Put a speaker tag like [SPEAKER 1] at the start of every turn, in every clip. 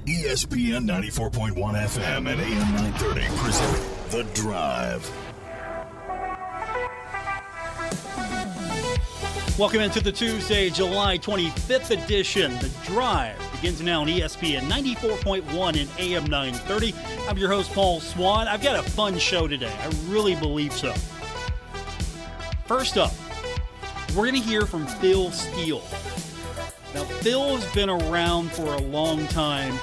[SPEAKER 1] ESPN 94.1 FM and AM 930 present The Drive.
[SPEAKER 2] Welcome into the Tuesday, July 25th edition. The Drive begins now on ESPN 94.1 and AM 930. I'm your host, Paul Swann. I've got a fun show today. I really believe so. First up, we're going to hear from Steele. Now, Phil has been around for a long time,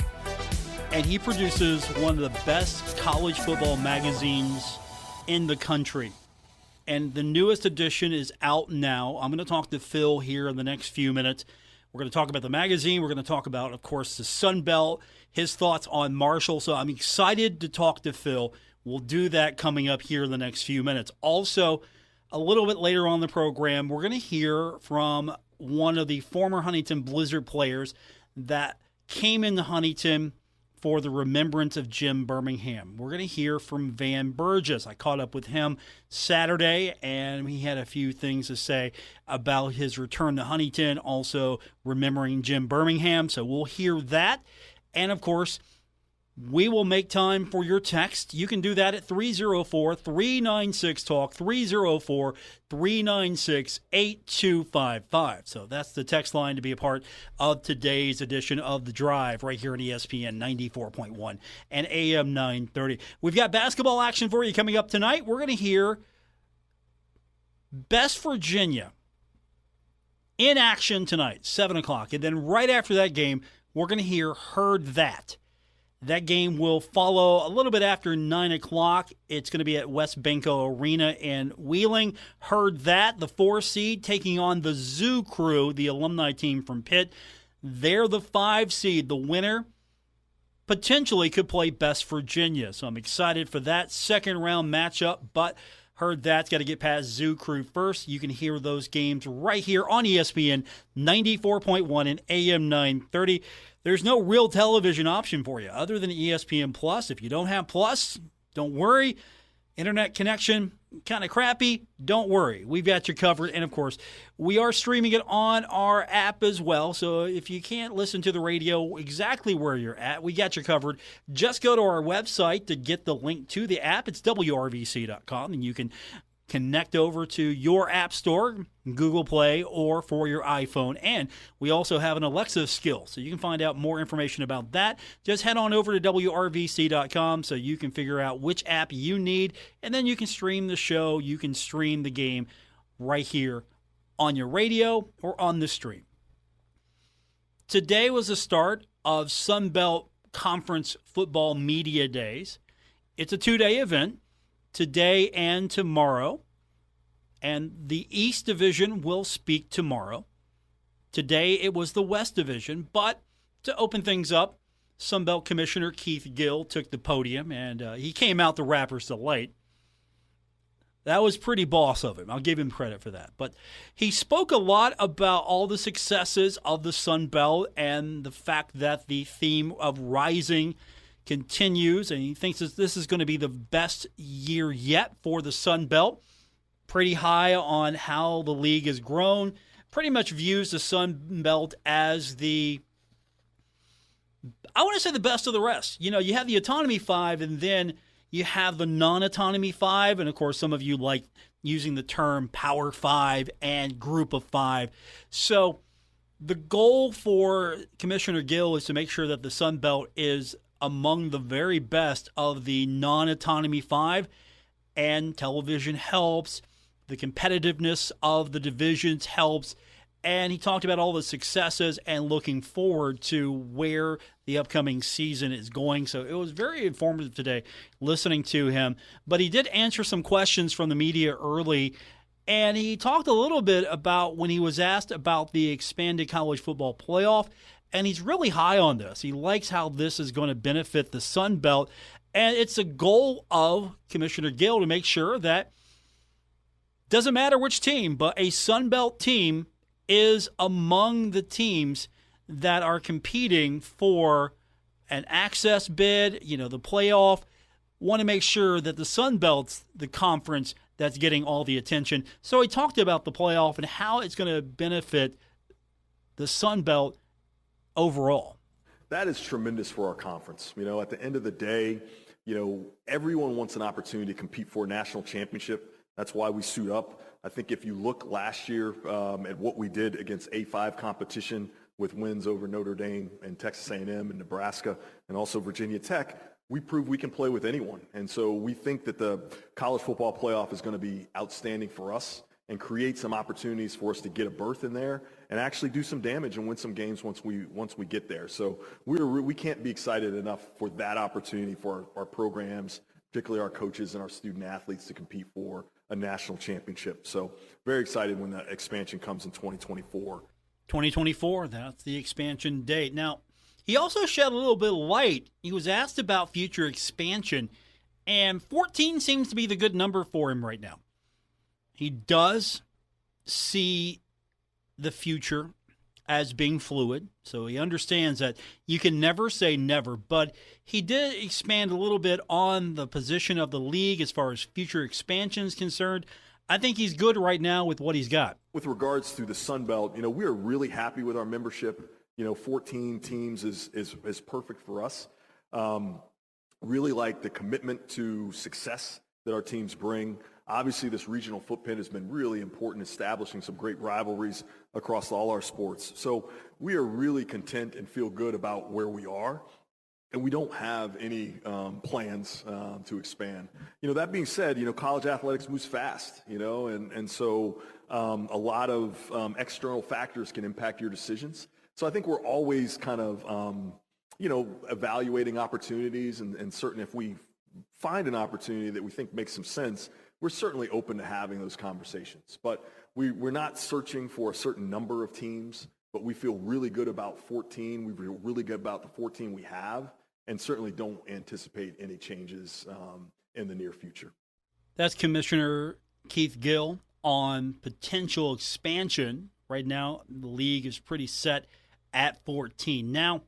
[SPEAKER 2] and he produces one of the best college football magazines in the country. And the newest edition is out now. I'm going to talk to Phil here in the next few minutes. We're going to talk about the magazine. We're going to talk about, of course, the Sun Belt, his thoughts on Marshall. So I'm excited to talk to Phil. We'll do that coming up here in the next few minutes. Also, a little bit later on in the program, we're going to hear from one of the former Huntington Blizzard players that came into Huntington for the remembrance of Jim Bermingham. We're going to hear from Van Burgess. I caught up with him Saturday, and he had a few things to say about his return to Huntington, also remembering Jim Bermingham. So we'll hear that. And, of course, we will make time for your text. You can do that at 304-396-TALK, 304-396-8255. So that's the text line to be a part of today's edition of The Drive right here at ESPN 94.1 and AM 930. We've got basketball action for you coming up tonight. We're going to hear Best Virginia in action tonight, 7 o'clock. And then right after that game, we're going to hear Heard That. That game will follow a little bit after 9 o'clock. It's going to be at West Banco Arena in Wheeling. Heard That, the 4 seed, taking on the Zoo Crew, the alumni team from Pitt. They're the 5 seed. The winner potentially could play Best Virginia. So I'm excited for that second-round matchup, but Heard That's got to get past Zoo Crew first. You can hear those games right here on ESPN 94.1 and AM 930. There's no real television option for you other than ESPN Plus. If you don't have Plus, don't worry. Internet connection, kind of crappy. Don't worry. We've got you covered. And, of course, we are streaming it on our app as well. So if you can't listen to the radio exactly where you're at, we got you covered. Just go to our website to get the link to the app. It's WRVC.com, and you can connect over to your app store, Google Play, or for your iPhone. And we also have an Alexa skill, so you can find out more information about that. Just head on over to WRVC.com so you can figure out which app you need, and then you can stream the show, you can stream the game right here on your radio or on the stream. Today was the start of Sun Belt Conference Football Media Days. It's a 2-day event, today and tomorrow, and the East Division will speak tomorrow. Today it was the West Division, but to open things up, Sunbelt Commissioner Keith Gill took the podium, and he came out the Rapper's delight. That was pretty boss of him. I'll give him credit for that. But he spoke a lot about all the successes of the Sun Belt and the fact that the theme of rising continues, and he thinks that this is going to be the best year yet for the Sun Belt. Pretty high on how the league has grown. Pretty much views the Sun Belt as the, I want to say, the best of the rest. You know, you have the Autonomy 5, and then you have the non-Autonomy 5, and of course some of you like using the term Power 5 and Group of 5. So the goal for Commissioner Gill is to make sure that the Sun Belt is among the very best of the non-Autonomy 5, and television helps. The competitiveness of the divisions helps, and he talked about all the successes and looking forward to where the upcoming season is going. So it was very informative today listening to him, but he did answer some questions from the media early, and he talked a little bit about when he was asked about the expanded college football playoff. And he's really high on this. He likes how this is going to benefit the Sun Belt. And it's a goal of Commissioner Gill to make sure that doesn't matter which team, but a Sun Belt team is among the teams that are competing for an access bid, you know, the playoff. Want to make sure that the Sun Belt's the conference that's getting all the attention. So he talked about the playoff and how it's going to benefit the Sun Belt overall.
[SPEAKER 3] that is tremendous for our conference. You know, at the end of the day, you know, everyone wants an opportunity to compete for a national championship. That's why we suit up. I think if you look last year at what we did against A5 competition with wins over Notre Dame and Texas A&M and Nebraska and also Virginia Tech, we proved we can play with anyone. And so we think that the college football playoff is going to be outstanding for us and create some opportunities for us to get a berth in there and actually do some damage and win some games once we get there. So we can't be excited enough for that opportunity for our programs, particularly our coaches and our student athletes, to compete for a national championship. So very excited when that expansion comes in 2024.
[SPEAKER 2] 2024, that's the expansion date. Now, he also shed a little bit of light. He was asked about future expansion, and 14 seems to be the good number for him right now. He does see the future as being fluid, so he understands that you can never say never, but he did expand a little bit on the position of the league as far as future expansion is concerned. I think he's good right now with what he's got.
[SPEAKER 3] With regards to the Sun Belt, you know, we are really happy with our membership. You know, 14 teams is perfect for us. Really like the commitment to success that our teams bring. Obviously, this regional footprint has been really important, establishing some great rivalries across all our sports. So we are really content and feel good about where we are, and we don't have any plans to expand. You know, that being said, you know, college athletics moves fast, you know, and so a lot of external factors can impact your decisions. So I think we're always kind of, you know, evaluating opportunities, and certainly if we find an opportunity that we think makes some sense, we're certainly open to having those conversations. But we're not searching for a certain number of teams, but we feel really good about 14. We feel really good about the 14 we have, and certainly don't anticipate any changes in the near future.
[SPEAKER 2] That's Commissioner Keith Gill on potential expansion. Right now, the league is pretty set at 14. Now,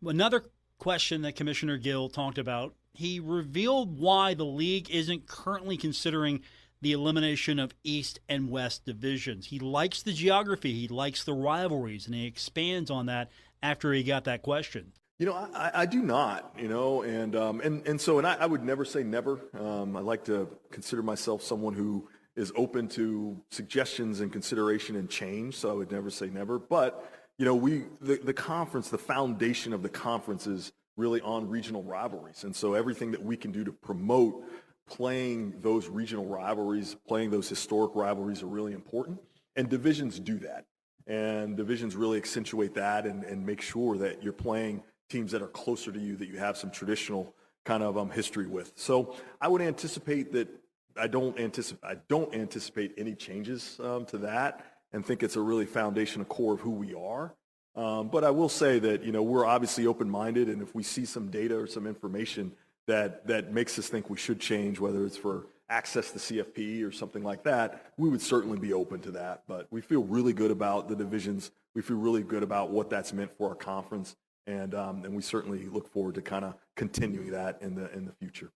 [SPEAKER 2] another question that Commissioner Gill talked about, he revealed why the league isn't currently considering the elimination of East and West divisions. He likes the geography, he likes the rivalries, and he expands on that after he got that question.
[SPEAKER 3] You know, I do not, you know, and so I would never say never. I like to consider myself someone who is open to suggestions and consideration and change, so I would never say never. But, you know, the conference, the foundation of the conference is really on regional rivalries. And so everything that we can do to promote playing those regional rivalries, playing those historic rivalries are really important. And divisions do that. And divisions really accentuate that and make sure that you're playing teams that are closer to you, that you have some traditional kind of history with. So I would anticipate that I don't anticipate any changes to that, and think it's a really foundational core of who we are. But I will say that, you know, we're obviously open-minded, and if we see some data or some information that makes us think we should change, whether it's for access to CFP or something like that, we would certainly be open to that. But we feel really good about the divisions. We feel really good about what that's meant for our conference, and we certainly look forward to kind of continuing that in the future.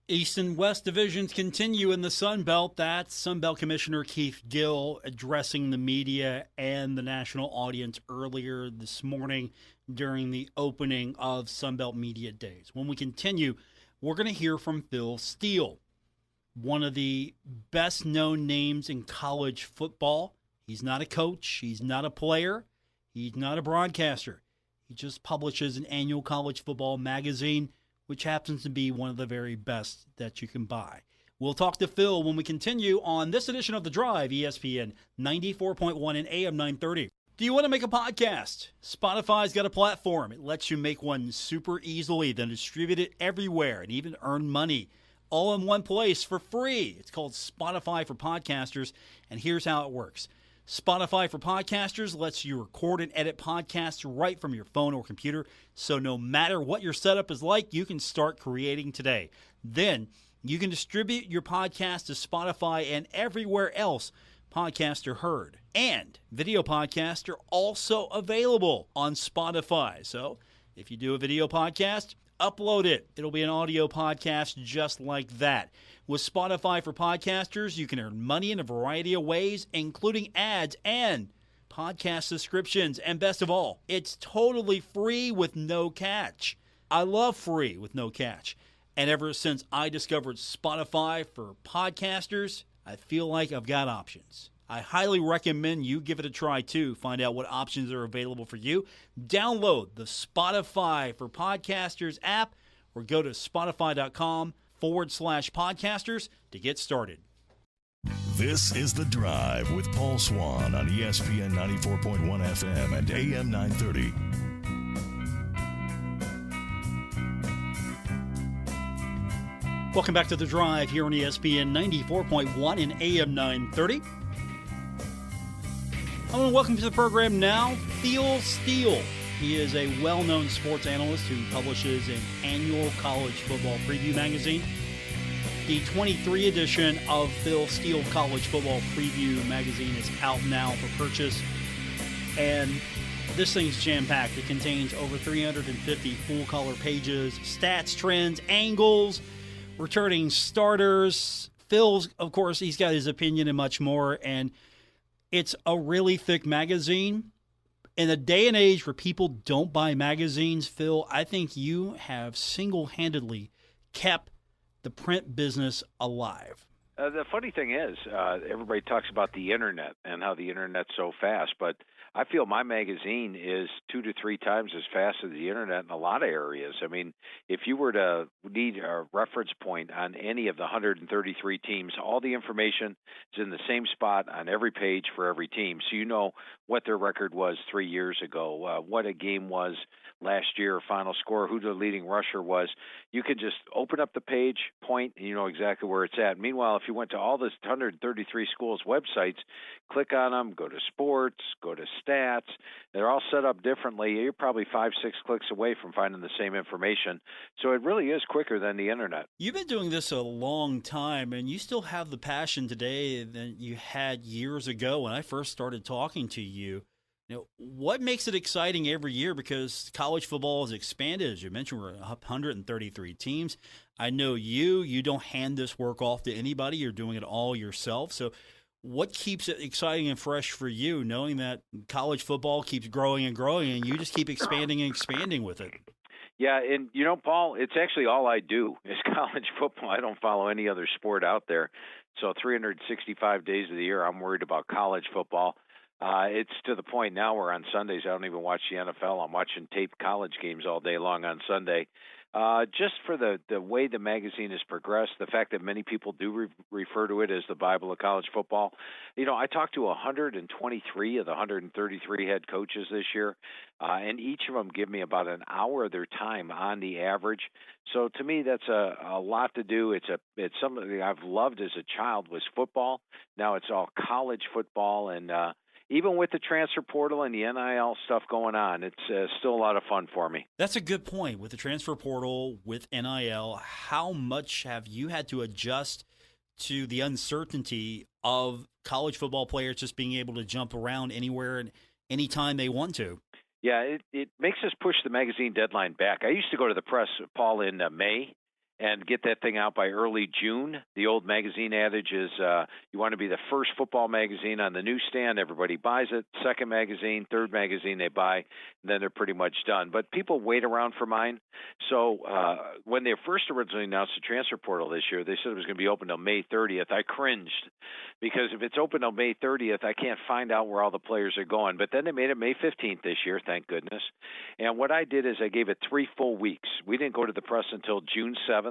[SPEAKER 2] East and West divisions continue in the Sun Belt. That's Sun Belt Commissioner Keith Gill addressing the media and the national audience earlier this morning during the opening of Sun Belt Media Days. When we continue, we're going to hear from Phil Steele, one of the best-known names in college football. He's not a coach. He's not a player. He's not a broadcaster. He just publishes an annual college football magazine, which happens to be one of the very best that you can buy. We'll talk to Phil when we continue on this edition of The Drive, ESPN 94.1 and AM 930. Do you want to make a podcast? Spotify's got a platform. It lets you make one super easily, then distribute it everywhere and even earn money all in one place for free. It's called Spotify for Podcasters, and here's how it works. Spotify for Podcasters lets you record and edit podcasts right from your phone or computer, so no matter what your setup is like, you can start creating today. Then you can distribute your podcast to Spotify and everywhere else podcasts are heard. And video podcasts are also available on Spotify. So if you do a video podcast, upload it. It'll be an audio podcast just like that. With Spotify for Podcasters, you can earn money in a variety of ways, including ads and podcast subscriptions. And best of all, it's totally free with no catch. I love free with no catch. And ever since I discovered Spotify for podcasters, I feel like I've got options. I highly recommend you give it a try too. Find out what options are available for you. Download the Spotify for Podcasters app or go to spotify.com/podcasters to get started.
[SPEAKER 1] This is The Drive with Paul Swann on ESPN 94.1 FM and AM 930.
[SPEAKER 2] Welcome back to The Drive here on ESPN 94.1 and AM 930. I want to welcome to the program now Paul Steele. He is a well-known sports analyst who publishes an annual college football preview magazine. The 23 edition of Paul Steele College Football Preview magazine is out now for purchase. And this thing's jam-packed. It contains over 350 full-color pages, stats, trends, angles, returning starters. Phil's, of course, he's got his opinion and much more. And it's a really thick magazine. In a day and age where people don't buy magazines, Phil, I think you have single-handedly kept the print business alive.
[SPEAKER 4] The funny thing is, everybody talks about the internet and how the internet's so fast, but I feel my magazine is 2 to 3 times as fast as the internet in a lot of areas. I mean, if you were to need a reference point on any of the 133 teams, all the information is in the same spot on every page for every team. So you know what their record was 3 years ago, what a game was last year, final score, who the leading rusher was. You could just open up the page, point, and you know exactly where it's at. Meanwhile, if you went to all this 133 schools' websites, click on them, go to sports, go to stats, they're all set up differently. You're probably 5-6 clicks away from finding the same information. So it really is quicker than the internet.
[SPEAKER 2] You've been doing this a long time, and you still have the passion today that you had years ago when I first started talking to you. You know, what makes it exciting every year? Because college football has expanded. As you mentioned, we're 133 teams. I know you don't hand this work off to anybody. You're doing it all yourself. So what keeps it exciting and fresh for you, knowing that college football keeps growing and growing, and you just keep expanding and expanding with it?
[SPEAKER 4] Yeah, and you know, Paul, it's actually all I do is college football. I don't follow any other sport out there. So 365 days of the year, I'm worried about college football. It's to the point now where on Sundays I don't even watch the NFL. I'm watching taped college games all day long on Sunday. Just for the way the magazine has progressed, the fact that many people do refer to it as the Bible of college football. You know, I talked to 123 of the 133 head coaches this year, and each of them give me about an hour of their time on the average. So to me, that's a lot to do. It's something I've loved as a child was football. Now it's all college football, and even with the transfer portal and the NIL stuff going on, it's still a lot of fun for me.
[SPEAKER 2] That's a good point. With the transfer portal, with NIL, how much have you had to adjust to the uncertainty of college football players just being able to jump around anywhere and anytime they want to?
[SPEAKER 4] Yeah, it makes us push the magazine deadline back. I used to go to the press, Paul, in May and get that thing out by early June. The old magazine adage is you want to be the first football magazine on the newsstand. Everybody buys it. Second magazine, third magazine they buy, and then they're pretty much done. But people wait around for mine. So when they first originally announced the transfer portal this year, they said it was going to be open till May 30th. I cringed because if it's open till May 30th, I can't find out where all the players are going. But then they made it May 15th this year, thank goodness. And what I did is I gave it 3 full weeks. We didn't go to the press until June 7th.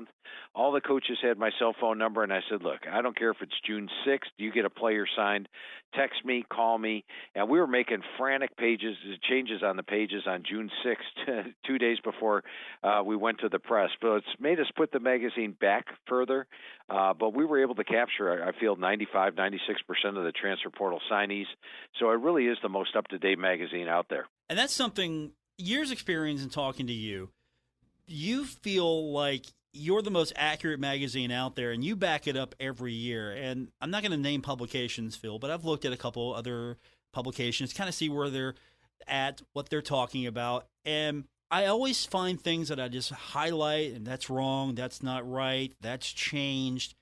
[SPEAKER 4] All the coaches had my cell phone number, and I said, look, I don't care if it's June 6th. You get a player signed. Text me, call me. And we were making frantic changes on the pages on June 6th, 2 days before we went to the press. But it's made us put the magazine back further. But we were able to capture, I feel, 95, 96% of the transfer portal signees. So it really is the most up-to-date magazine out there.
[SPEAKER 2] And that's something, years experience in talking to you, you feel like you're the most accurate magazine out there, and you back it up every year. And I'm not going to name publications, Phil, but I've looked at a couple other publications, kind of see where they're at, what they're talking about. And I always find things that I just highlight, and that's wrong, that's not right, that's changed.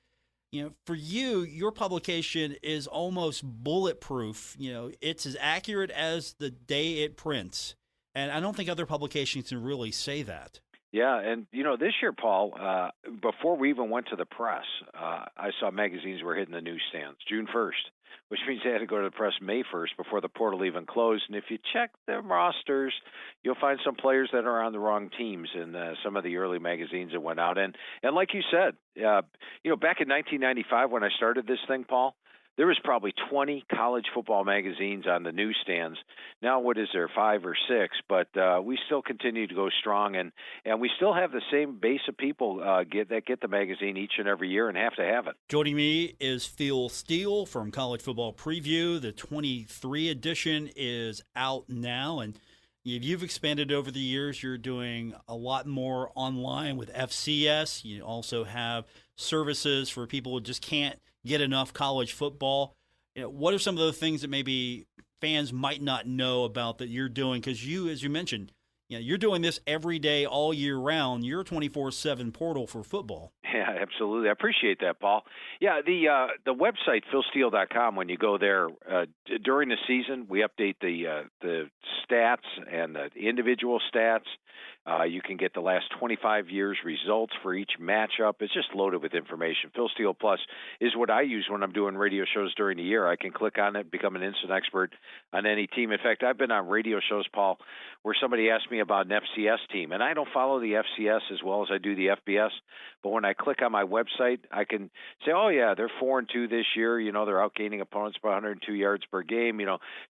[SPEAKER 2] For you, your publication is almost bulletproof. It's as accurate as the day it prints. And I don't think other publications can really say that.
[SPEAKER 4] Yeah, and this year, Paul, before we even went to the press, I saw magazines were hitting the newsstands June 1st, which means they had to go to the press May 1st before the portal even closed. And if you check their rosters, you'll find some players that are on the wrong teams in some of the early magazines that went out. And like you said, back in 1995 when I started this thing, Paul, there was probably 20 college football magazines on the newsstands. Now, what is there, 5 or 6? But we still continue to go strong, and we still have the same base of people that get the magazine each and every year and have to have it.
[SPEAKER 2] Joining me is Phil Steele from College Football Preview. The 23 edition is out now, and you've expanded over the years. You're doing a lot more online with FCS. You also have services for people who just can't get enough college football. What are some of the things that maybe fans might not know about that you're doing? Because you, as you mentioned, you're doing this every day, all year round. You're a 24/7 portal for football.
[SPEAKER 4] Yeah, absolutely. I appreciate that, Paul. Yeah, the website, philsteele.com, when you go there, during the season, we update the stats and the individual stats. You can get the last 25 years results for each matchup. It's just loaded with information. Phil Steele Plus is what I use when I'm doing radio shows during the year. I can click on it, become an instant expert on any team. In fact, I've been on radio shows, Paul, where somebody asked me about an FCS team, and I don't follow the FCS as well as I do the FBS, but when I click on my website, I can say, oh, yeah, they're 4-2 this year. They're outgaining opponents by 102 yards per game.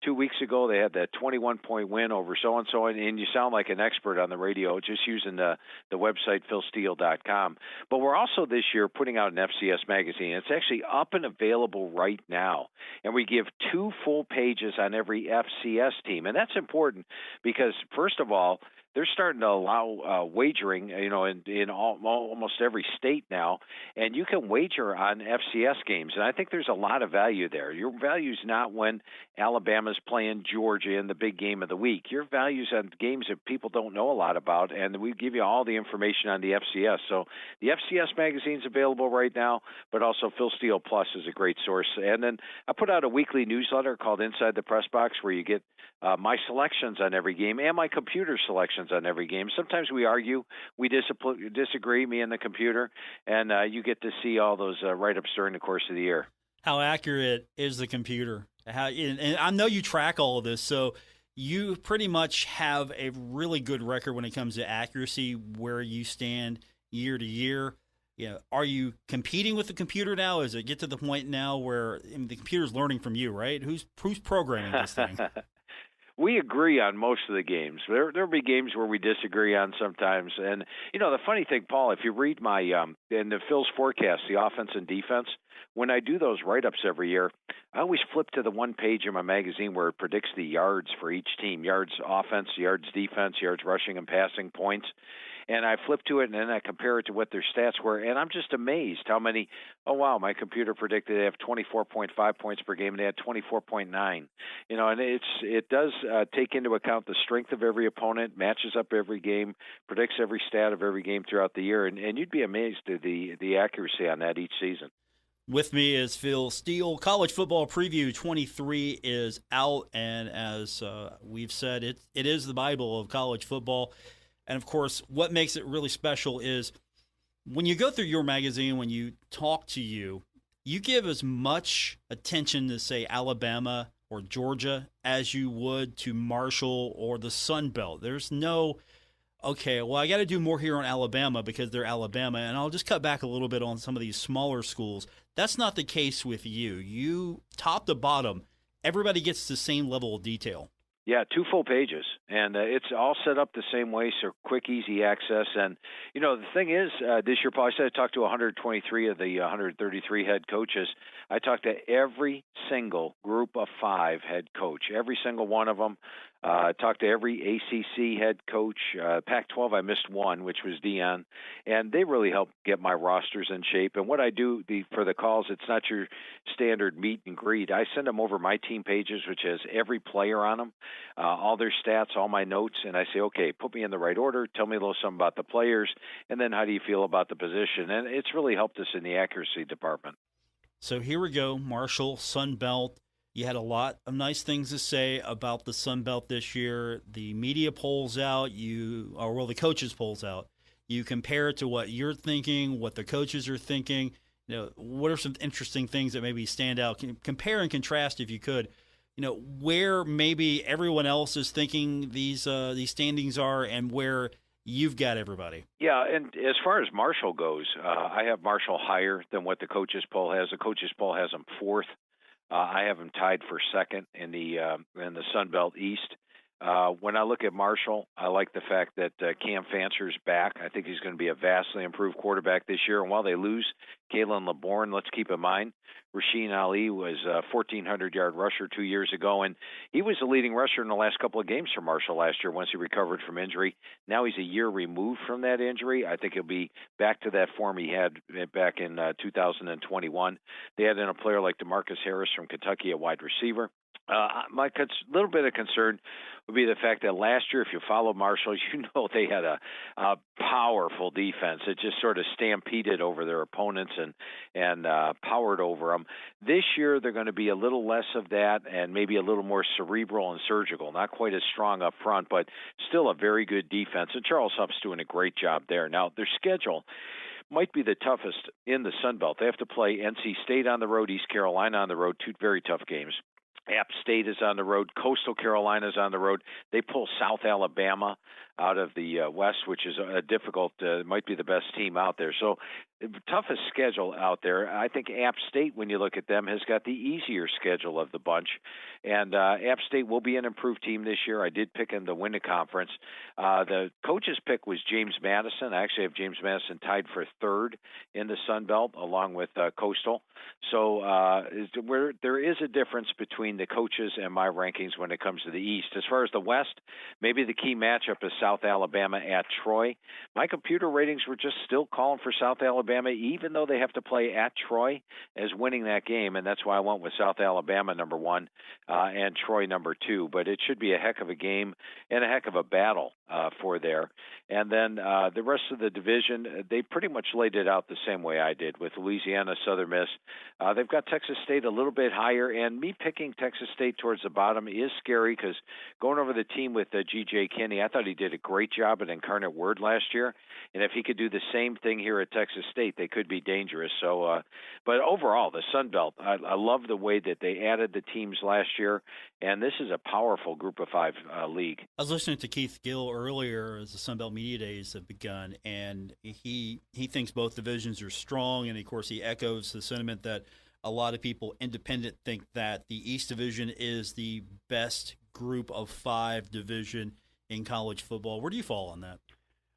[SPEAKER 4] 2 weeks ago, they had that 21-point win over so-and-so, and you sound like an expert on the radio just using the website, philsteele.com. But we're also this year putting out an FCS magazine. It's actually up and available right now. And we give 2 full pages on every FCS team. And that's important because, first of all, they're starting to allow wagering, in almost every state now, and you can wager on FCS games, and I think there's a lot of value there. Your value's not when Alabama's playing Georgia in the big game of the week. Your value's on games that people don't know a lot about, and we give you all the information on the FCS. So the FCS magazine's available right now, but also Phil Steele Plus is a great source. And then I put out a weekly newsletter called Inside the Press Box where you get my selections on every game and my computer selections on every game. Sometimes we argue, we disagree, me and the computer, and you get to see all those write-ups during the course of the year.
[SPEAKER 2] How accurate is the computer? And I know you track all of this, so you pretty much have a really good record when it comes to accuracy, where you stand year to year. Are you competing with the computer now? Does it get to the point now where the computer's learning from you, right? Who's programming this thing?
[SPEAKER 4] We agree on most of the games. There'll be games where we disagree on sometimes. And, the funny thing, Paul, if you read my in the Phil's forecast, the offense and defense, when I do those write-ups every year, I always flip to the one page in my magazine where it predicts the yards for each team, yards offense, yards defense, yards rushing and passing, points. And I flip to it, and then I compare it to what their stats were, and I'm just amazed how many, my computer predicted they have 24.5 points per game, and they had 24.9. And it does take into account the strength of every opponent, matches up every game, predicts every stat of every game throughout the year, and you'd be amazed at the accuracy on that each season.
[SPEAKER 2] With me is Phil Steele. College Football Preview 23 is out, and as we've said, it is the Bible of college football. And, of course, what makes it really special is when you go through your magazine, when you talk to you give as much attention to, say, Alabama or Georgia as you would to Marshall or the Sun Belt. There's no, I got to do more here on Alabama because they're Alabama, and I'll just cut back a little bit on some of these smaller schools. That's not the case with you. You, top to bottom, everybody gets the same level of detail.
[SPEAKER 4] Yeah, 2 full pages, and it's all set up the same way, so quick, easy access. And, the thing is, this year, Paul, I said I talked to 123 of the 133 head coaches. I talked to every single group of 5 head coach, every single one of them. Talked to every ACC head coach. Pac-12, I missed one, which was Dion, and they really helped get my rosters in shape. And what I do for the calls, it's not your standard meet and greet. I send them over my team pages, which has every player on them, all their stats, all my notes, and I say, okay, put me in the right order, tell me a little something about the players, and then how do you feel about the position? And it's really helped us in the accuracy department.
[SPEAKER 2] So here we go, Marshall, Sun Belt. You had a lot of nice things to say about the Sun Belt this year. The media polls out, the coaches polls out. You compare it to what you're thinking, what the coaches are thinking. What are some interesting things that maybe stand out? Compare and contrast, if you could. Where maybe everyone else is thinking these standings are, and where you've got everybody.
[SPEAKER 4] Yeah, and as far as Marshall goes, I have Marshall higher than what the coaches poll has. The coaches poll has them fourth. I have them tied for second in the Sun Belt East. When I look at Marshall, I like the fact that Cam Fancer's back. I think he's going to be a vastly improved quarterback this year. And while they lose Kalen LeBourne, let's keep in mind, Rasheen Ali was a 1,400-yard rusher 2 years ago, and he was the leading rusher in the last couple of games for Marshall last year once he recovered from injury. Now he's a year removed from that injury. I think he'll be back to that form he had back in 2021. They had in a player like DeMarcus Harris from Kentucky, a wide receiver. My little bit of concern would be the fact that last year, if you follow Marshall, they had a powerful defense. It just sort of stampeded over their opponents and powered over them. This year, they're going to be a little less of that and maybe a little more cerebral and surgical. Not quite as strong up front, but still a very good defense. And Charles Huff's doing a great job there. Now, their schedule might be the toughest in the Sun Belt. They have to play NC State on the road, East Carolina on the road, two very tough games. App State is on the road. Coastal Carolina is on the road. They pull South Alabama out of the West, which is difficult. Might be the best team out there. So toughest schedule out there. I think App State, when you look at them, has got the easier schedule of the bunch. And App State will be an improved team this year. I did pick them to win the conference. The coach's pick was James Madison. I actually have James Madison tied for third in the Sun Belt, along with Coastal. So where there is a difference between the coaches and my rankings when it comes to the East. As far as the West, maybe the key matchup is South Alabama at Troy. My computer ratings were just still calling for South Alabama, even though they have to play at Troy, as winning that game, and that's why I went with South Alabama number one and Troy number two. But it should be a heck of a game and a heck of a battle for there. And then the rest of the division, they pretty much laid it out the same way I did with Louisiana, Southern Miss. They've got Texas State a little bit higher, and me picking Texas State towards the bottom is scary because going over the team with G.J. Kinney, I thought he did a great job at Incarnate Word last year, and if he could do the same thing here at Texas State, they could be dangerous. So, but overall, the Sun Belt, I love the way that they added the teams last year, and this is a powerful Group of Five league.
[SPEAKER 2] I was listening to Keith Gill earlier as the Sun Belt Media Days have begun, and he thinks both divisions are strong, and of course he echoes the sentiment that a lot of people independent think that the East Division is the best Group of Five division in college football. Where do you fall on that?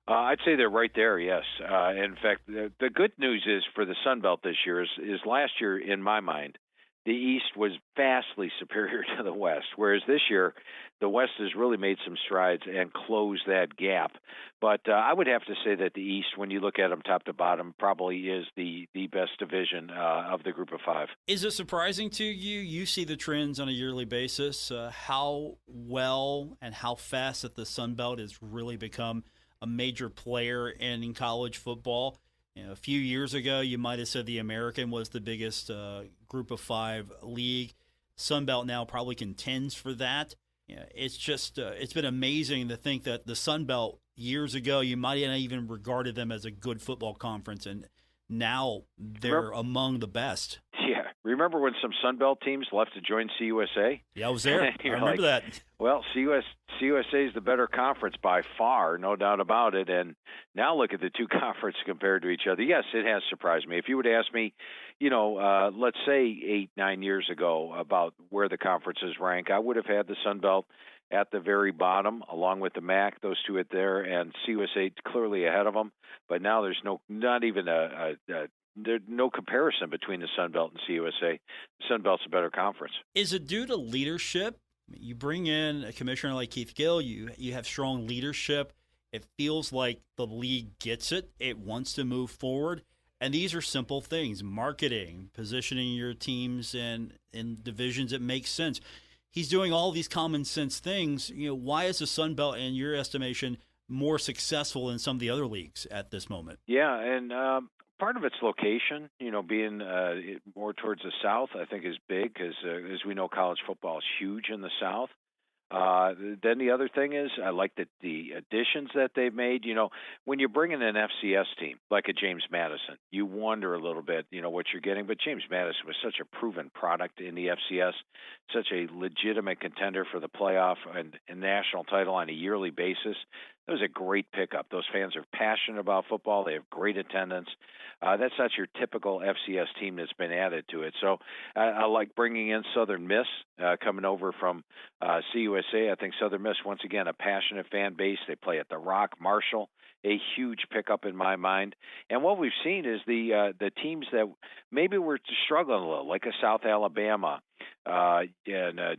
[SPEAKER 4] I'd say they're right there, yes. In fact, the good news is for the Sun Belt this year is last year, in my mind, the East was vastly superior to the West, whereas this year the West has really made some strides and closed that gap. But I would have to say that the East, when you look at them top to bottom, probably is the best division of the Group of Five.
[SPEAKER 2] Is it surprising to you? You see the trends on a yearly basis, how well and how fast that the Sun Belt has really become a major player in college football. A few years ago, you might have said the American was the biggest Group of Five league. Sun Belt now probably contends for that. It's just it's been amazing to think that the Sun Belt years ago, you might not even regarded them as a good football conference, and now they're among the best.
[SPEAKER 4] Yeah. Remember when some Sun Belt teams left to join CUSA?
[SPEAKER 2] Yeah, I was there. I remember that.
[SPEAKER 4] Well, CUSA is the better conference by far, no doubt about it. And now look at the two conferences compared to each other. Yes, it has surprised me. If you would ask me, let's say 8-9 years ago about where the conferences rank, I would have had the Sun Belt at the very bottom, along with the MAC, those two at there, and CUSA clearly ahead of them. But now there's there's no comparison between the Sun Belt and CUSA. The Sun Belt's a better conference.
[SPEAKER 2] Is it due to leadership You bring in a commissioner like Keith Gill, you have strong leadership. It feels like the league gets it. It wants to move forward. And these are simple things: marketing, positioning your teams in divisions that make sense. He's doing all these common sense things. Why is the Sun Belt, in your estimation, more successful than some of the other leagues at this moment?
[SPEAKER 4] Yeah, and part of its location, being more towards the South, I think is big because, as we know, college football is huge in the South. Then the other thing is I like the additions that they've made. When you bring in an FCS team like a James Madison, you wonder a little bit, what you're getting. But James Madison was such a proven product in the FCS, such a legitimate contender for the playoff and national title on a yearly basis. That was a great pickup. Those fans are passionate about football. They have great attendance. That's not your typical FCS team that's been added to it. So I like bringing in Southern Miss coming over from CUSA. I think Southern Miss, once again, a passionate fan base. They play at the Rock, Marshall, a huge pickup in my mind. And what we've seen is the teams that maybe were struggling a little, like a South Alabama, and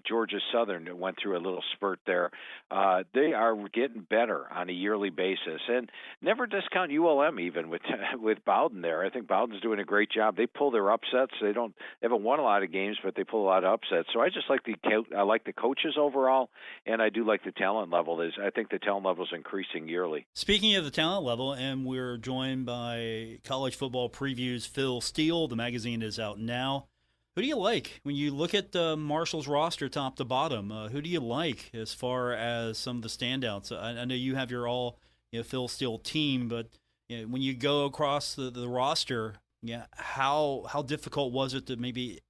[SPEAKER 4] Georgia Southern that went through a little spurt there. They are getting better on a yearly basis, and never discount ULM even with Bowden there. I think Bowden's doing a great job. They pull their upsets. They haven't won a lot of games, but they pull a lot of upsets. So I just like the coaches overall, and I do like the talent level. I think the talent level is increasing yearly.
[SPEAKER 2] Speaking of the talent level, and we're joined by College Football Preview's Phil Steele. The magazine is out now. Who do you like when you look at Marshall's roster top to bottom? Who do you like as far as some of the standouts? I know you have your all Phil Steele team, but when you go across the roster, how difficult was it to maybe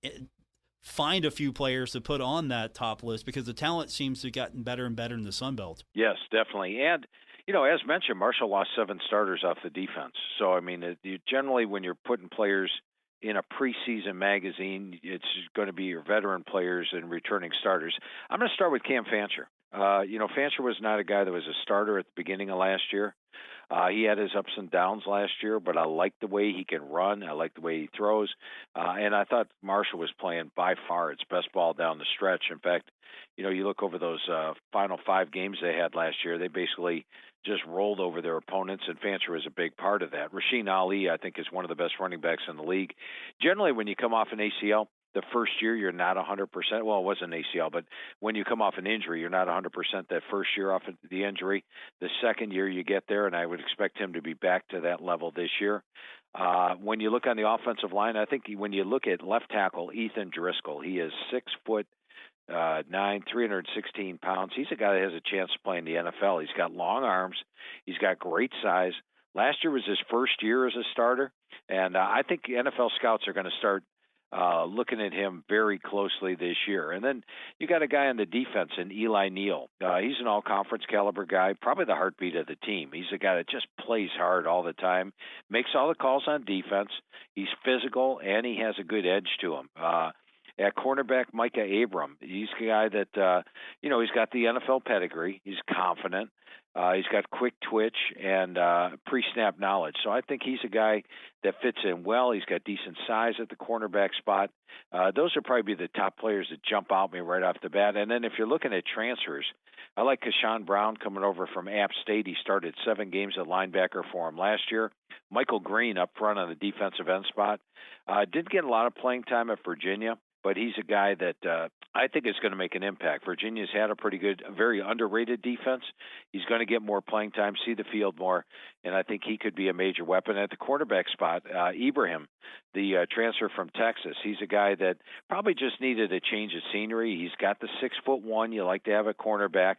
[SPEAKER 2] find a few players to put on that top list, because the talent seems to have gotten better and better in the Sun Belt?
[SPEAKER 4] Yes, definitely. And as mentioned, Marshall lost 7 starters off the defense. So I mean, generally when you're putting players in a preseason magazine, it's going to be your veteran players and returning starters. I'm going to start with Cam Fancher. Fancher was not a guy that was a starter at the beginning of last year. He had his ups and downs last year, but I like the way he can run. I like the way he throws. And I thought Marshall was playing by far its best ball down the stretch. In fact, you look over those final 5 games they had last year, they basically just rolled over their opponents, and Fancher was a big part of that. Rasheen Ali, I think, is one of the best running backs in the league. Generally, when you come off an ACL, the first year you're not 100%. Well, it wasn't ACL, but when you come off an injury, you're not 100% that first year off of the injury. The second year you get there, and I would expect him to be back to that level this year. When you look on the offensive line, I think when you look at left tackle Ethan Driscoll, he is 6'9", 316 pounds. He's a guy that has a chance to play in the NFL. He's got long arms. He's got great size. Last year was his first year as a starter, and I think NFL scouts are going to start looking at him very closely this year. And then you got a guy on the defense in Eli Neal. He's an all-conference caliber guy, probably the heartbeat of the team. He's a guy that just plays hard all the time, makes all the calls on defense. He's physical, and he has a good edge to him. At cornerback, Micah Abram. He's a guy that, he's got the NFL pedigree. He's confident. He's got quick twitch and pre-snap knowledge. So I think he's a guy that fits in well. He's got decent size at the cornerback spot. Those are probably the top players that jump out at me right off the bat. And then if you're looking at transfers, I like Kashawn Brown coming over from App State. He started 7 games at linebacker for him last year. Michael Green up front on the defensive end spot. Didn't get a lot of playing time at Virginia, but he's a guy that I think is going to make an impact. Virginia's had a pretty good, very underrated defense. He's going to get more playing time, see the field more, and I think he could be a major weapon. At the quarterback spot, Ibrahim, the transfer from Texas, he's a guy that probably just needed a change of scenery. He's got the 6'1" you like to have a cornerback,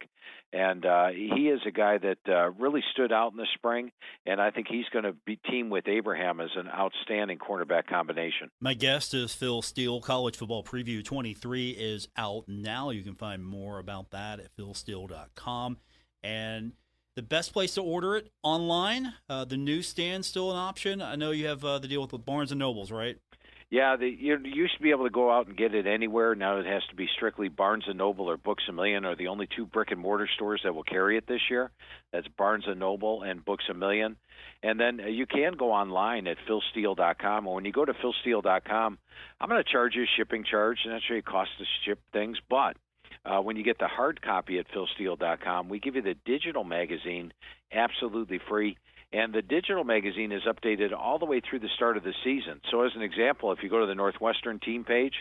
[SPEAKER 4] and he is a guy that really stood out in the spring, and I think he's going to be team with Abraham as an outstanding cornerback combination.
[SPEAKER 2] My guest is Phil Steele. College Football Preview 23 is out now. You can find more about that at philsteele.com. And the best place to order it, online, the newsstand still an option. I know you have the deal with Barnes & Nobles, right?
[SPEAKER 4] Yeah, you used to be able to go out and get it anywhere. Now it has to be strictly Barnes & Noble or Books A Million are the only 2 brick-and-mortar stores that will carry it this year. That's Barnes & Noble and Books A Million. And then you can go online at philsteele.com. And when you go to philsteele.com, I'm going to charge you a shipping charge, and that's really cost to ship things. But when you get the hard copy at philsteele.com, we give you the digital magazine absolutely free. And the digital magazine is updated all the way through the start of the season. So as an example, if you go to the Northwestern team page,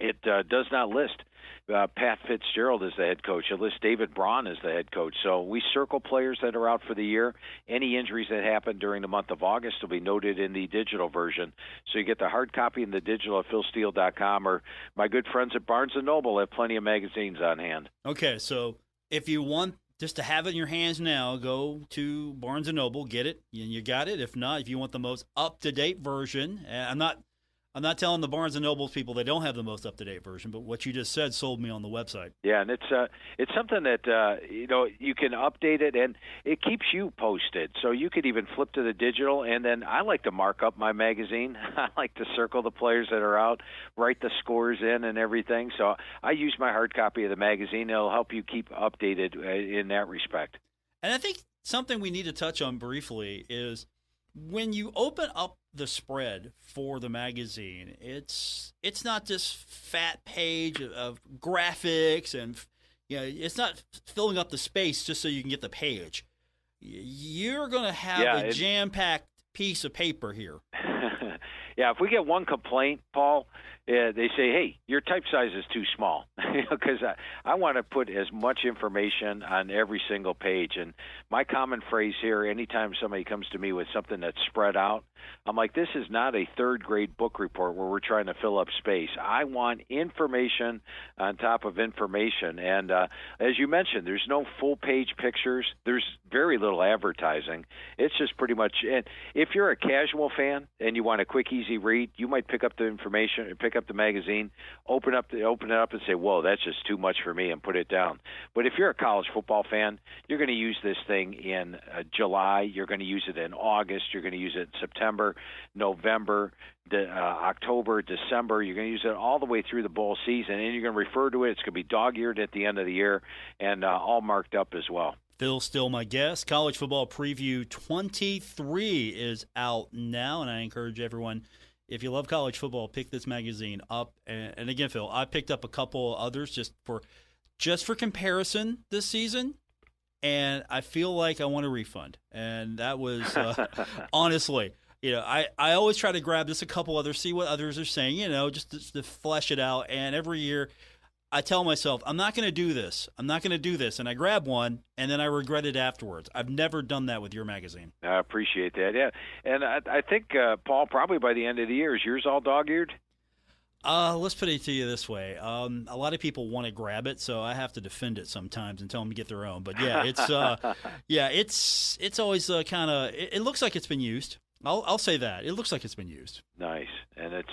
[SPEAKER 4] it does not list Pat Fitzgerald as the head coach. It lists David Braun as the head coach. So we circle players that are out for the year. Any injuries that happen during the month of August will be noted in the digital version. So you get the hard copy and the digital at philsteele.com, or my good friends at Barnes & Noble have plenty of magazines on hand.
[SPEAKER 2] Okay, so if you want just to have it in your hands now, go to Barnes & Noble, get it, and you got it. If not, if you want the most up-to-date version, I'm not telling the Barnes & Noble people they don't have the most up-to-date version, but what you just said sold me on the website.
[SPEAKER 4] Yeah, and it's something that you can update it, and it keeps you posted. So you could even flip to the digital, and then I like to mark up my magazine. I like to circle the players that are out, write the scores in and everything. So I use my hard copy of the magazine. It'll help you keep updated in that respect. And
[SPEAKER 2] I think something we need to touch on briefly is when you open up the spread for the magazine, it's not this fat page of graphics, and it's not filling up the space just so you can get the page. You're going to have a jam-packed piece of paper here.
[SPEAKER 4] Yeah, if we get one complaint, Paul, they say, hey, your type size is too small, because I want to put as much information on every single page. And my common phrase here, anytime somebody comes to me with something that's spread out, I'm like, this is not a third-grade book report where we're trying to fill up space. I want information on top of information. And as you mentioned, there's no full-page pictures. There's very little advertising. It's just pretty much – and if you're a casual fan and you want a quick, easy read, you might pick up the information, pick up the magazine, open it up and say, whoa, that's just too much for me, and put it down. But if you're a college football fan, you're going to use this thing in July. You're going to use it in August. You're going to use it in September, November, October, December. You're going to use it all the way through the bowl season, and you're going to refer to it. It's going to be dog-eared at the end of the year, and all marked up as well.
[SPEAKER 2] Phil Steele, my guest. College Football Preview 23 is out now, and I encourage everyone, if you love college football, pick this magazine up. And again, Phil, I picked up a couple others just for comparison this season, and I feel like I want a refund. And that was honestly, I always try to grab just a couple others, see what others are saying, just to flesh it out. And every year I tell myself, I'm not going to do this. And I grab one, and then I regret it afterwards. I've never done that with your magazine.
[SPEAKER 4] I appreciate that, yeah. And I think, Paul, probably by the end of the year, is yours all dog-eared?
[SPEAKER 2] Let's put it to you this way. A lot of people want to grab it, so I have to defend it sometimes and tell them to get their own. But, yeah, it's always kind of – it looks like it's been used. I'll say that. It looks like it's been used.
[SPEAKER 4] Nice. And it's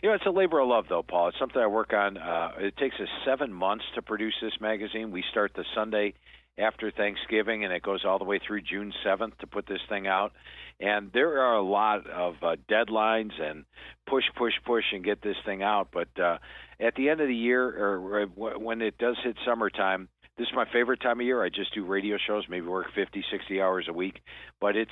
[SPEAKER 4] it's a labor of love, though, Paul. It's something I work on. It takes us 7 months to produce this magazine. We start the Sunday after Thanksgiving, and it goes all the way through June 7th to put this thing out. And there are a lot of deadlines and push, and get this thing out. But at the end of the year, or when it does hit summertime, this is my favorite time of year. I just do radio shows, maybe work 50, 60 hours a week. But it's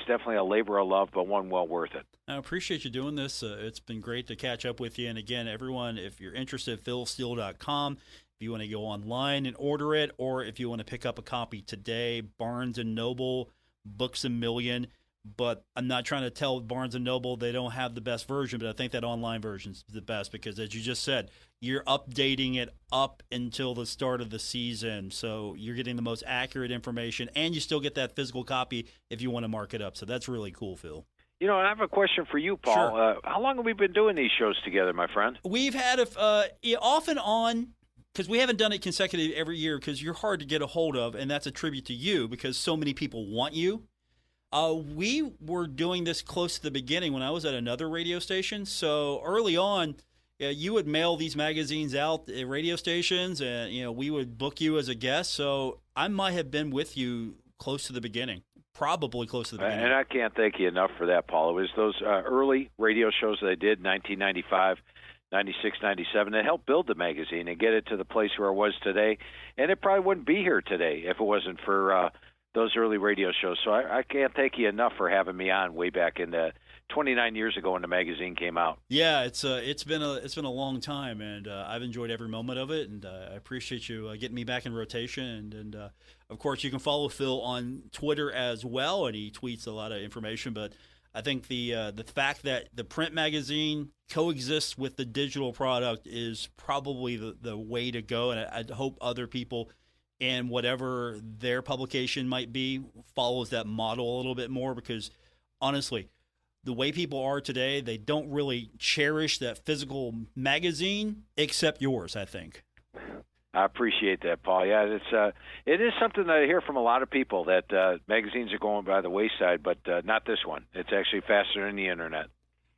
[SPEAKER 4] definitely a labor of love, but one well worth it.
[SPEAKER 2] I appreciate you doing this. It's been great to catch up with you. And again, everyone, if you're interested, philsteele.com. If you want to go online and order it, or if you want to pick up a copy today, Barnes & Noble, Books A Million. But I'm not trying to tell Barnes & Noble they don't have the best version, but I think that online version is the best because, as you just said, you're updating it up until the start of the season. So you're getting the most accurate information, and you still get that physical copy if you want to mark it up. So that's really cool, Phil.
[SPEAKER 4] I have a question for you, Paul.
[SPEAKER 2] Sure.
[SPEAKER 4] How long have we been doing these shows together, my friend?
[SPEAKER 2] We've had off and on, because we haven't done it consecutive every year because you're hard to get a hold of, and that's a tribute to you because so many people want you. We were doing this close to the beginning when I was at another radio station. So early on, you would mail these magazines out at radio stations, and we would book you as a guest. So I might have been with you close to the beginning, probably close to the beginning.
[SPEAKER 4] And I can't thank you enough for that, Paul. It was those early radio shows that I did, 1995, 96, 97, that helped build the magazine and get it to the place where it was today. And it probably wouldn't be here today if it wasn't for those early radio shows. So I can't thank you enough for having me on way back in the 29 years ago when the magazine came out.
[SPEAKER 2] Yeah, it's been a long time, and I've enjoyed every moment of it, and I appreciate you getting me back in rotation. And of course, you can follow Phil on Twitter as well, and he tweets a lot of information. But I think the fact that the print magazine coexists with the digital product is probably the way to go, and I hope other people, and whatever their publication might be, follows that model a little bit more, because honestly, the way people are today, they don't really cherish that physical magazine except yours, I think.
[SPEAKER 4] I appreciate that, Paul. Yeah, it is something that I hear from a lot of people, that magazines are going by the wayside, but not this one. It's actually faster than the internet.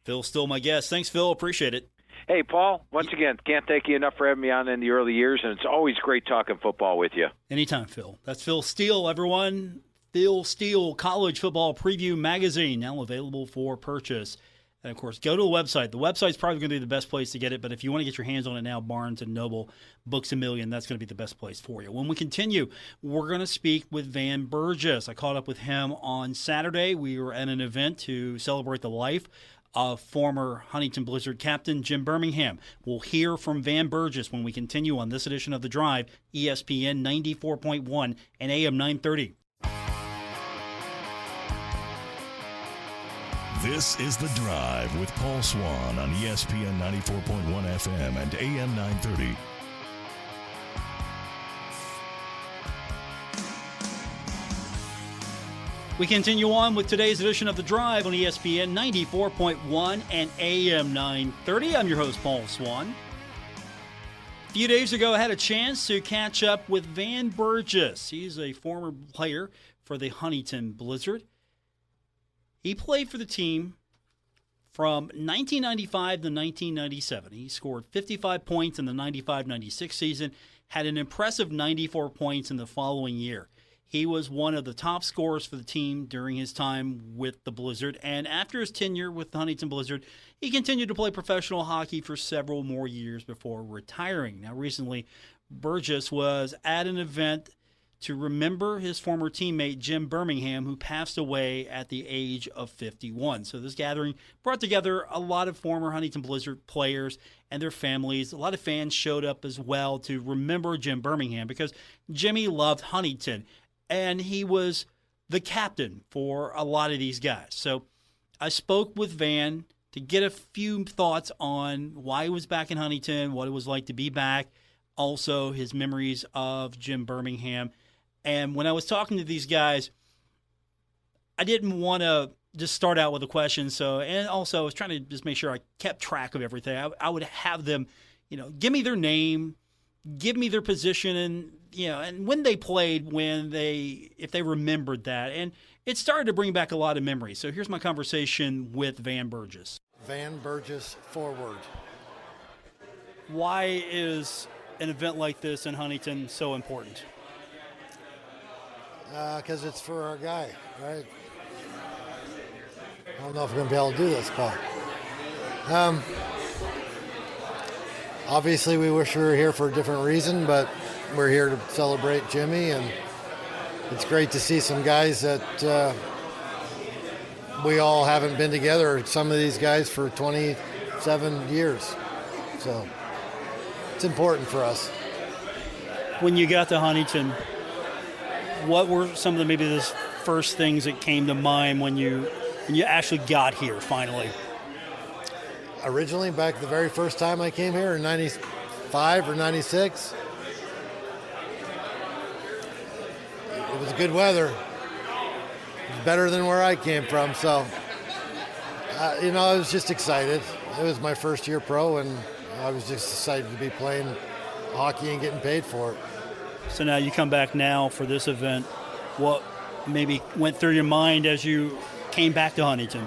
[SPEAKER 2] Phil's still my guest. Thanks, Phil. Appreciate it.
[SPEAKER 4] Hey, Paul, once again, can't thank you enough for having me on in the early years, and it's always great talking football with you.
[SPEAKER 2] Anytime, Phil. That's Phil Steele, everyone. Phil Steele College Football Preview Magazine, now available for purchase. And, of course, go to the website. The website's probably going to be the best place to get it, but if you want to get your hands on it now, Barnes & Noble, Books A Million, that's going to be the best place for you. When we continue, we're going to speak with Van Burgess. I caught up with him on Saturday. We were at an event to celebrate the life of former Huntington Blizzard captain Jim Bermingham. We'll hear from Van Burgess when we continue on this edition of The Drive, ESPN 94.1 and AM 930.
[SPEAKER 1] This is The Drive with Paul Swann on ESPN 94.1 FM and AM 930.
[SPEAKER 2] We continue on with today's edition of The Drive on ESPN 94.1 and AM 930. I'm your host, Paul Swann. A few days ago, I had a chance to catch up with Van Burgess. He's a former player for the Huntington Blizzard. He played for the team from 1995 to 1997. He scored 55 points in the 95-96 season, had an impressive 94 points in the following year. He was one of the top scorers for the team during his time with the Blizzard, and after his tenure with the Huntington Blizzard, he continued to play professional hockey for several more years before retiring. Now, recently, Burgess was at an event to remember his former teammate Jim Bermingham, who passed away at the age of 51. So this gathering brought together a lot of former Huntington Blizzard players and their families. A lot of fans showed up as well to remember Jim Bermingham, because Jimmy loved Huntington, and he was the captain for a lot of these guys. So I spoke with Van to get a few thoughts on why he was back in Huntington, what it was like to be back, also his memories of Jim Bermingham. And when I was talking to these guys, I didn't want to just start out with a question. And also I was trying to just make sure I kept track of everything. I would have them, give me their name, give me their position, and when they played, if they remembered that. And it started to bring back a lot of memories. So here's my conversation with Van Burgess.
[SPEAKER 5] Van Burgess, forward.
[SPEAKER 2] Why is an event like this in Huntington so important?
[SPEAKER 5] Because it's for our guy, right? I don't know if we're going to be able to do this, Paul. Obviously, we wish we were here for a different reason, but we're here to celebrate Jimmy, and it's great to see some guys that we all haven't been together, some of these guys, for 27 years. So it's important for us.
[SPEAKER 2] When you got to Huntington, what were some of the first things that came to mind when you actually got here finally?
[SPEAKER 5] Originally, back the very first time I came here in 95 or 96, it was good weather. It was better than where I came from, so I was just excited. It was my first year pro, and I was just excited to be playing hockey and getting paid for it.
[SPEAKER 2] So now you come back now for this event. What maybe went through your mind as you came back to Huntington?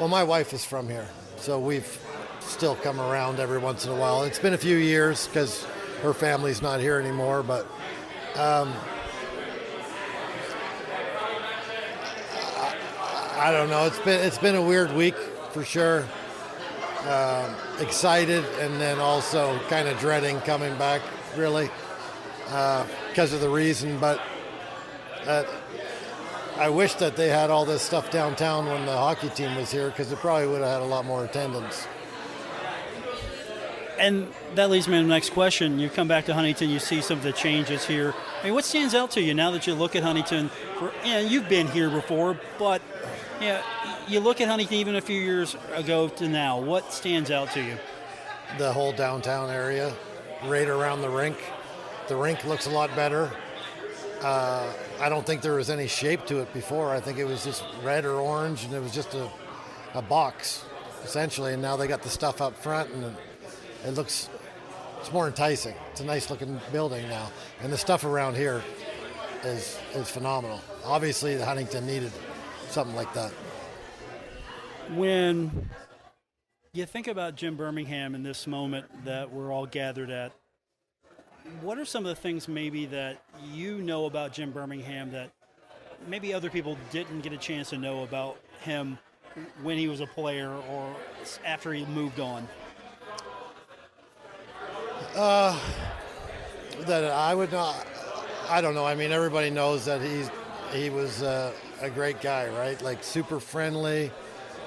[SPEAKER 5] Well, my wife is from here, so we've still come around every once in a while. It's been a few years because her family's not here anymore, but I don't know. It's been a weird week for sure. Excited, and then also kind of dreading coming back, really, because of the reason. But I wish that they had all this stuff downtown when the hockey team was here, because it probably would have had a lot more attendance.
[SPEAKER 2] And that leads me to the next question. You come back to Huntington, you see some of the changes here. I mean, what stands out to you now that you look at Huntington? You've been here before, but you look at Huntington even a few years ago to now. What stands out to you?
[SPEAKER 5] The whole downtown area, right around the rink. The rink looks a lot better. I don't think there was any shape to it before. I think it was just red or orange, and it was just a box, essentially. And now they got the stuff up front, and it's more enticing. It's a nice-looking building now. And the stuff around here is phenomenal. Obviously, the Huntington needed something like that.
[SPEAKER 2] When you think about Jim Bermingham in this moment that we're all gathered at, what are some of the things maybe that you know about Jim Bermingham that maybe other people didn't get a chance to know about him when he was a player or after he moved on?
[SPEAKER 5] That I would not. I don't know. I mean, everybody knows that he was a great guy, right? Like, super friendly,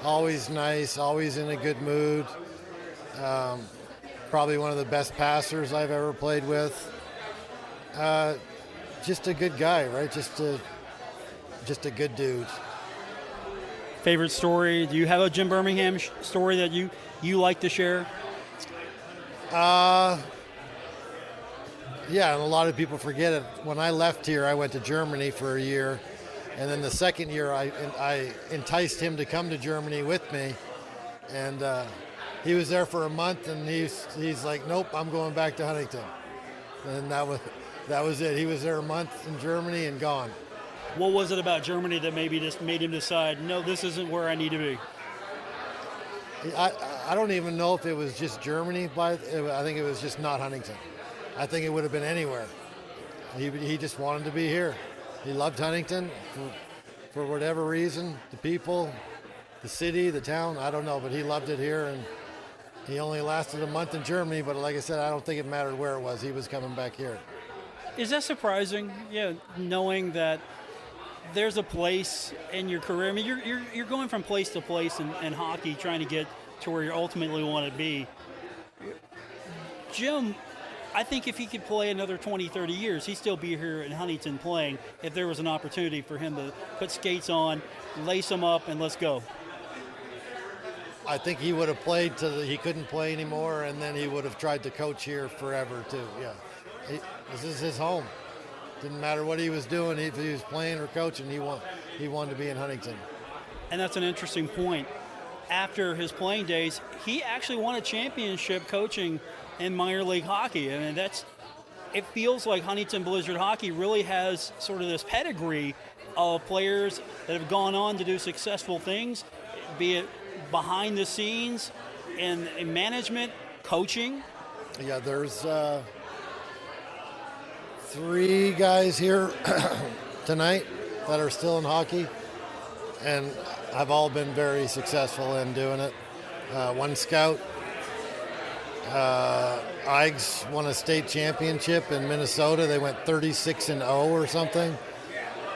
[SPEAKER 5] always nice, always in a good mood. Probably one of the best passers I've ever played with. Just a good guy, right? Just a good dude.
[SPEAKER 2] Favorite story? Do you have a Jim Bermingham story that you like to share?
[SPEAKER 5] Yeah, and a lot of people forget it. When I left here, I went to Germany for a year, and then the second year I enticed him to come to Germany with me, and he was there for a month, and he's like, nope, I'm going back to Huntington. And that was it. He was there a month in Germany and gone.
[SPEAKER 2] What was it about Germany that maybe just made him decide, no, this isn't where I need to be?
[SPEAKER 5] I don't even know if it was just Germany, but I think it was just not Huntington. I think it would have been anywhere. He just wanted to be here. He loved Huntington for whatever reason, the people, the city, the town, I don't know, but he loved it here, and he only lasted a month in Germany, but like I said, I don't think it mattered where it was. He was coming back here.
[SPEAKER 2] Is that surprising? Yeah, knowing that there's a place in your career. I mean, you're going from place to place in hockey, trying to get to where you ultimately want to be. Jim, I think if he could play another 20, 30 years, he'd still be here in Huntington playing if there was an opportunity for him to put skates on, lace them up, and let's go.
[SPEAKER 5] I think he would have played till he couldn't play anymore, and then he would have tried to coach here forever too. Yeah, this is his home. Didn't matter what he was doing. If he was playing or coaching, he wanted to be in Huntington.
[SPEAKER 2] And that's an interesting point. After his playing days, he actually won a championship coaching in minor league hockey. I mean, it feels like Huntington Blizzard hockey really has sort of this pedigree of players that have gone on to do successful things, be it behind the scenes in management, coaching.
[SPEAKER 5] Yeah, there's 3 guys here tonight that are still in hockey, and have all been very successful in doing it. One scout, Eigs won a state championship in Minnesota. They went 36-0 or something.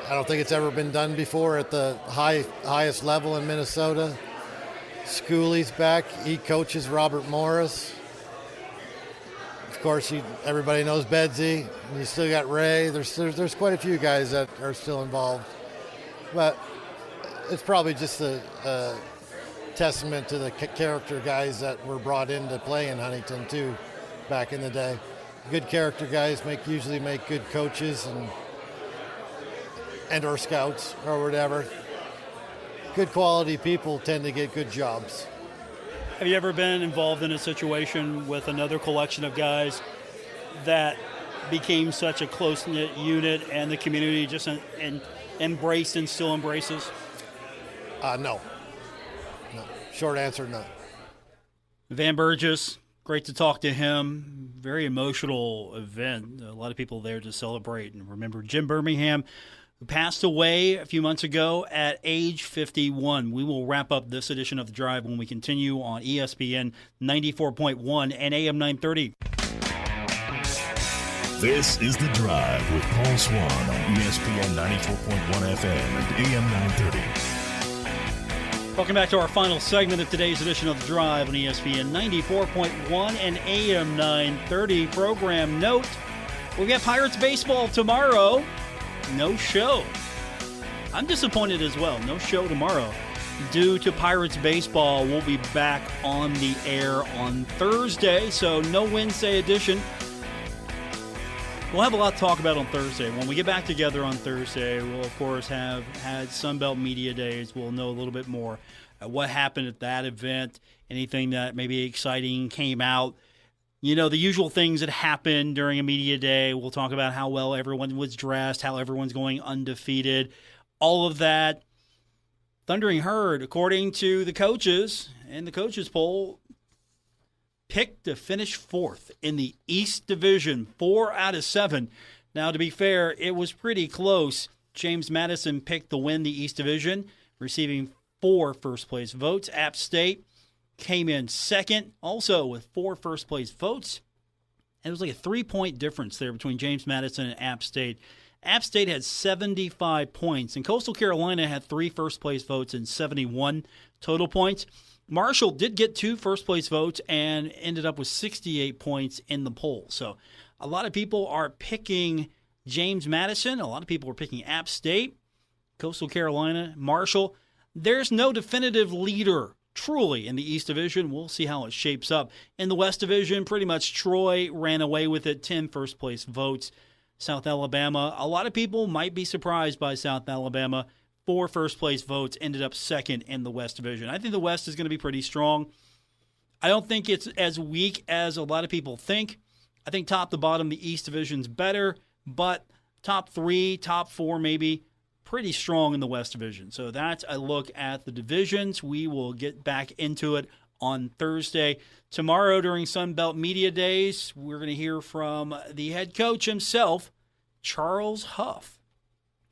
[SPEAKER 5] I don't think it's ever been done before at the highest level in Minnesota. Schooley's back. He coaches Robert Morris. Of course, everybody knows Bedsy. You still got Ray. There's quite a few guys that are still involved. But it's probably just a testament to the character guys that were brought in to play in Huntington, too, back in the day. Good character guys usually make good coaches and or scouts or whatever. Good quality people tend to get good jobs.
[SPEAKER 2] Have you ever been involved in a situation with another collection of guys that became such a close-knit unit and the community just embraced and still embraces?
[SPEAKER 5] No. Short answer, no.
[SPEAKER 2] Van Burgess, great to talk to him. Very emotional event. A lot of people there to celebrate and remember Jim Bermingham, who passed away a few months ago at age 51. We will wrap up this edition of The Drive when we continue on ESPN 94.1 and AM 930.
[SPEAKER 1] This is The Drive with Paul Swann on ESPN 94.1 FM and AM 930.
[SPEAKER 2] Welcome back to our final segment of today's edition of The Drive on ESPN 94.1 and AM 930. Program note, we got Pirates baseball tomorrow. No show. I'm disappointed as well. No show tomorrow. Due to Pirates baseball, we'll be back on the air on Thursday, so no Wednesday edition. We'll have a lot to talk about on Thursday. When we get back together on Thursday, we'll, of course, have had Sunbelt Media Days. We'll know a little bit more what happened at that event, anything that maybe exciting came out. You know, the usual things that happen during a media day. We'll talk about how well everyone was dressed, how everyone's going undefeated, all of that. Thundering Herd, according to the coaches and the coaches poll, picked to finish fourth in the East Division, 4 out of 7. Now, to be fair, it was pretty close. James Madison picked to win the East Division, receiving 4 first-place votes. App State came in second, also with 4 first-place votes. And it was like a 3-point difference there between James Madison and App State. App State had 75 points, and Coastal Carolina had 3 first-place votes and 71 total points. Marshall did get 2 first-place votes and ended up with 68 points in the poll. So a lot of people are picking James Madison. A lot of people are picking App State, Coastal Carolina, Marshall. There's no definitive leader, truly, in the East Division. We'll see how it shapes up. In the West Division, pretty much Troy ran away with it, 10 first-place votes. South Alabama, a lot of people might be surprised by South Alabama. 4 first-place votes, ended up second in the West Division. I think the West is going to be pretty strong. I don't think it's as weak as a lot of people think. I think top to bottom, the East Division's better, but top 3, top 4 maybe, pretty strong in the West Division. So that's a look at the divisions. We will get back into it on Thursday. Tomorrow during Sunbelt Media Days, we're going to hear from the head coach himself, Charles Huff.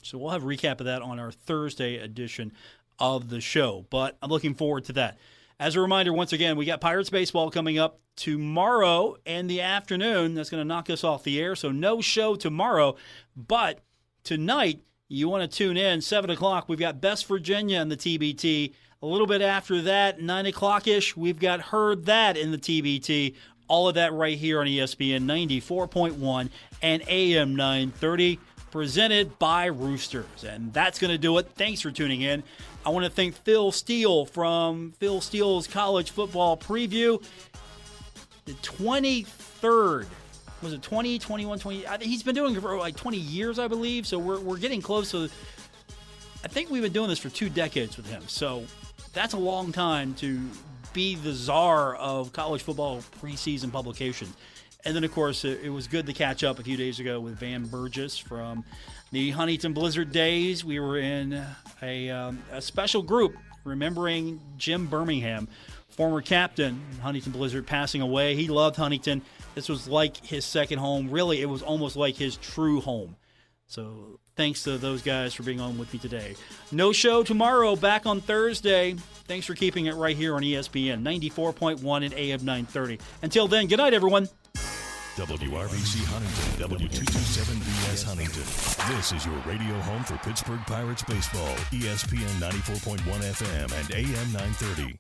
[SPEAKER 2] So we'll have a recap of that on our Thursday edition of the show. But I'm looking forward to that. As a reminder, once again, we got Pirates baseball coming up tomorrow in the afternoon. That's going to knock us off the air. So no show tomorrow. But tonight, you want to tune in. 7 o'clock, we've got Best Virginia in the TBT. A little bit after that, 9 o'clock-ish, we've got Heard That in the TBT. All of that right here on ESPN 94.1 and AM 930. Presented by Roosters. And that's going to do it. Thanks for tuning in. I want to thank Phil Steele from Phil Steele's College Football Preview. The 23rd, was it 20, 21, 20? He's been doing it for like 20 years, I believe. So we're getting close to, I think we've been doing this for 2 decades with him. So that's a long time to be the czar of college football preseason publication. And then, of course, it was good to catch up a few days ago with Van Burgess from the Huntington Blizzard days. We were in a special group remembering Jim Bermingham, former captain, Huntington Blizzard, passing away. He loved Huntington. This was like his second home. Really, it was almost like his true home. So thanks to those guys for being on with me today. No show tomorrow, back on Thursday. Thanks for keeping it right here on ESPN 94.1 and AM 930. Until then, good night, everyone.
[SPEAKER 1] WRBC Huntington, W227BS Huntington. This is your radio home for Pittsburgh Pirates baseball, ESPN 94.1 FM and AM 930.